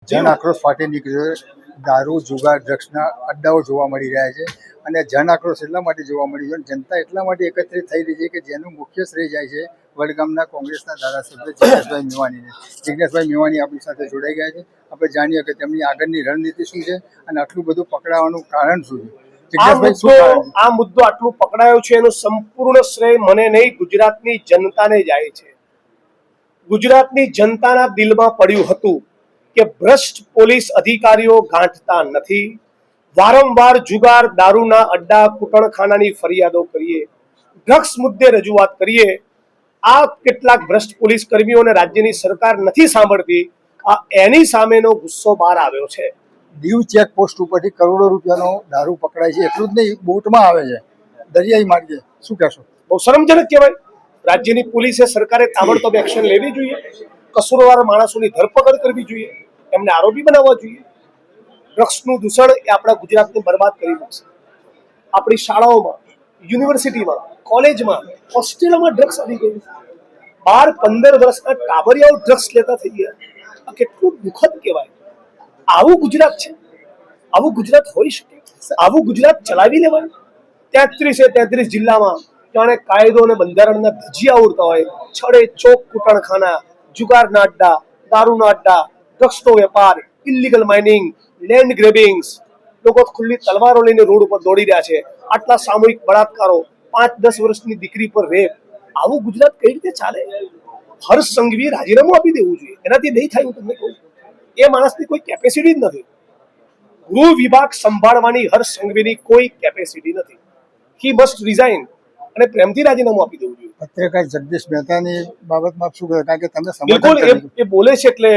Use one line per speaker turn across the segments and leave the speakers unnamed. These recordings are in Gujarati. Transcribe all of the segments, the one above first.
જન આક્રોશ ફાટી નીકળ્યો છે. દારૂ જુગાર ડ્રગ્સના અડ્ડાઓ જોવા મળી રહ્યા છે અને જન આક્રોશ એટલા માટે જોવા મળી રહ્યો જનતા એટલા માટે એકત્રિત થઈ રહી છે કે જેનું મુખ્ય શ્રેય જાય છે વડગામના કોંગ્રેસના ધારાસભ્ય જિગ્નેશભાઈ મેવાણીને. જિગ્નેશભાઈ મેવાણી આપણી સાથે જોડાઈ ગયા છે. આપણે જાણીએ કે તેમની આગળની રણનીતિ શું છે અને આટલું બધું પકડાવાનું કારણ શું છે. જિગ્નેશભાઈ, શું કારણ છે?
આ મુદ્દો આટલું પકડાયો છે એનો સંપૂર્ણ શ્રેય મને નહીં, ગુજરાતની જનતાને જાય છે. ગુજરાતની જનતાના દિલમાં પડ્યું હતું કે ભ્રષ્ટ પોલીસ અધિકારીઓ ગાંઠતા નથી. વારંવાર જુગાર, દારૂના અડ્ડા, કૂટણખાનાની ફરિયાદો કરીએ, ડ્રગ્સ મુદ્દે રજૂઆત કરીએ, આ કેટલાક ભ્રષ્ટ પોલીસ કર્મીઓને રાજ્યની સરકાર નથી સાંભળતી. આ એની સામેનો ગુસ્સો બહાર આવ્યો છે.
દીવ ચેકપોસ્ટ ઉપરથી કરોડો રૂપિયાનો દારૂ પકડાય છે. એટલું જ નહીં, બોટમાં આવે છે દરિયાઈ માર્ગે. શું કહેશો?
બહુ શરમજનક કહેવાય. રાજ્યની પોલીસે, સરકારે તાબડતોબ એક્શન લેવી જોઈએ. કસૂરવાર માણસોની ધરપકડ કરવી જોઈએ, એમને આરોપી બનાવવા જોઈએ. ડ્રગ્સનું દૂષણ એ આપણા ગુજરાતને બરબાદ કરી નાખશે. આપણી શાળાઓમાં, યુનિવર્સિટીમાં, કોલેજમાં, હોસ્ટેલોમાં ડ્રગ્સ આવી ગયું. 12-15 વર્ષના ટાબરિયાઓ ડ્રગ્સ લેતા થઈ ગયા. આ કેટલું દુઃખદ કહેવાય. આવું ગુજરાત છે? આવું ગુજરાત હોઈ શકે? આવું ગુજરાત ચલાવી લેવાય? 33 જિલ્લામાં જાણે કાયદો અને બંધારણના ધજિયા ઉડતા હોય. છડે ચોક કૂટણખાના, જુગારના અડ્ડા, દારૂના અડ્ડા, ડ્રગ્સનો વેપાર, ઇલીગલ માઇનિંગ, લેન્ડ ગ્રેબિંગ્સ, લોકો ખુલ્લી તલવારો લઈને રોડ ઉપર દોડી રહ્યા છે. આટલા સામૂહિક બળાત્કારો, 5-10 વર્ષની દીકરી પર રેપ. આવું ગુજરાત કઈ રીતે ચાલે? હર્ષ સંઘવીએ રાજીનામું આપી દેવું જોઈએ. એનાથી નહીં થાય. હું તમને કહું, એ માણસની કોઈ કેપેસિટી જ નથી. ગૃહ વિભાગ સંભાળવાની હર્ષ સંઘવીની કોઈ કેપેસિટી નથી. હી મસ્ટ રિઝાઇન અને પ્રેમથી રાજીનામું આપી દેવું જોઈએ.
પત્રકાર જગદીશ મહેતાની બાબતમાં શું કહે? કારણ કે તમે
બિલકુલ એ બોલે છે એટલે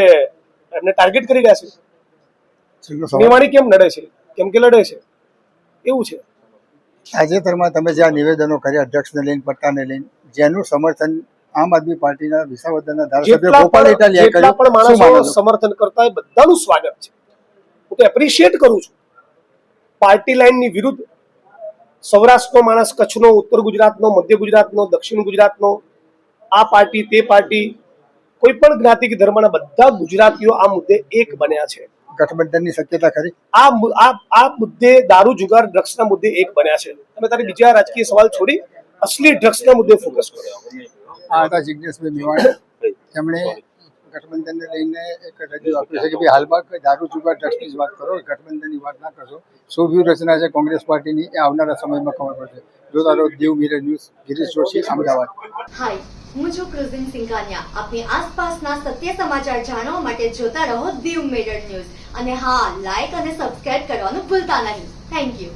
એમને ટાર્ગેટ કરી રહ્યા છે. મેવાણી કેમ લડે છે? કેમ કે લડે છે એવું છે.
તાજેતરમાં તમે જે આ નિવેદનો કર્યા ડ્રગ્સને લઈને, પટ્ટાને લઈને, જેનું સમર્થન આમ આદમી પાર્ટીના વિસાવદરના ધારાસભ્ય ગોપાલ ઇટાલિયાએ કર્યું,
પણ માણસો સમર્થન કરતા હોય બધાનું સ્વાગત છે. હું તો એપ્રિશિએટ કરું છું. પાર્ટી લાઇનની વિરુદ્ધ સૌરાષ્ટ્રનો માણસ, કચ્છનો, ઉત્તર ગુજરાતનો, મધ્ય ગુજરાતનો, દક્ષિણ ગુજરાતનો, આ પાર્ટી તે પાર્ટી, કોઈ પણ જ્ઞાતિ કે ધર્મના બધા ગુજરાતીઓ આ મુદ્દે એક બન્યા છે.
ગઠબંધનની શક્યતા ખરી?
આ મુદ્દે, દારૂ જુગાર ડ્રગ્સના મુદ્દે એક બન્યા છે. તમે તારી બીજા રાજકીય સવાલ છોડી અસલી ડ્રગ્સના મુદ્દે ફોકસ કરો.
આ હતા જિગ્નેશભાઈ મેવાણી. તેમણે ગઠબંધનને લઈને એક રજૂ આપ્યું છે કે ભાઈ હાલમાં દારૂ જુગાર ડ્રગ્સની જ વાત કરો, ગઠબંધનની વાત ના કરશો. શું વ્યૂહરચના છે કોંગ્રેસ પાર્ટીની એ આવનારા સમયમાં ખબર પડશે. જોતા રહો દીવ મિરર ન્યૂઝ. ગિરીશ જોશી, અમદાવાદ.
હાય, હું છું ક્રુઝિન સિંઘાનિયા. આપની આસપાસના સત્ય સમાચાર જાણવા માટે જોતા રહો દીવ મિરર ન્યૂઝ. અને હા, લાઈક અને સબસ્ક્રાઇબ કરવાનું ભૂલતા નહીં. Thank you.